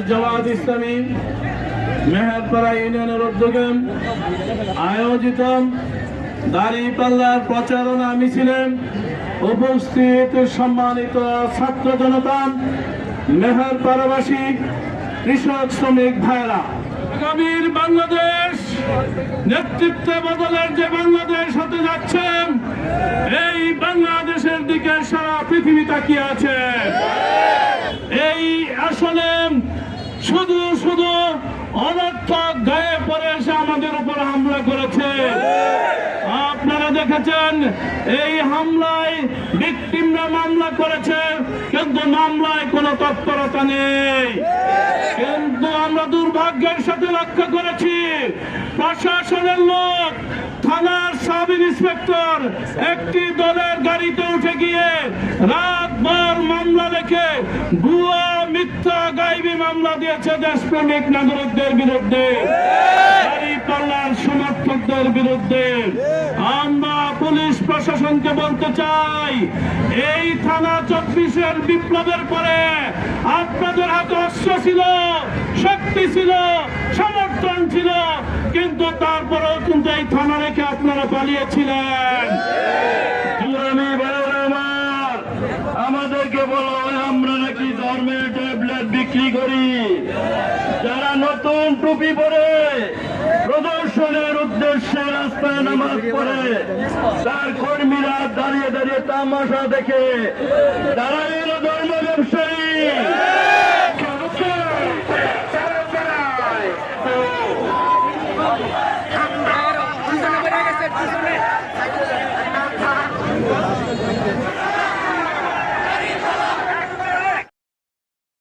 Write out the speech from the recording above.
জামাত ইসলামী মেহেরপাড়া ইউনিয়নের উদ্যোগে আয়োজিত দাঁড়িপাল্লার প্রচারণা মিছিলে উপস্থিত সম্মানিত ছাত্র জনতা, মেহেরপাড়াবাসী, কৃষক শ্রমিক ভাইরা, আগামীর বাংলাদেশ নেতৃত্বে বদলের যে বাংলাদেশ হতে যাচ্ছে, এই বাংলাদেশের দিকে সারা পৃথিবী তাকিয়ে আছে। এই আসলে শুধু শুধু অনর্থক গায়ে পড়ে এসে আমাদের উপর হামলা করেছে। আপনারা দেখেছেন এই হামলায় ভিকটিমরা মামলা করেছে, কিন্তু মামলায় কোনো তৎপরতা নেই। কিন্তু আমরা দুর্ভাগ্যের সাথে লক্ষ্য করেছি প্রশাসনের লোক, থানার সাব ইন্সপেক্টর একটি দলের গাড়িতে উঠে গিয়ে রাতভর মামলা লেখে ভুয়া মিথ্যা গাইবি মামলা দিয়েছে দেশপ্রেমিক নাগরিকদের বিরুদ্ধে, দাঁড়িপাল্লার সমর্থকদের বিরুদ্ধে। আমরা পুলিশ প্রশাসনকে বলতে চাই, এই থানা 24-এর বিপ্লবের পরে আপনাদের হাতে অস্ত্র ছিল, শক্তি ছিল, সমর্থন ছিল, কিন্তু তারপরেও কিন্তু এই থানা রেখে আপনারা পালিয়েছিলেন। আমাদেরকে বলো আমরা নাকি ধর্মের ট্যাবলেট বিক্রি করি। যারা নতুন টুপি পরে প্রদর্শনের উদ্দেশ্যে রাস্তায় নামাজ পড়ে, তার কর্মীরা দাঁড়িয়ে দাঁড়িয়ে তামাশা দেখে, তারা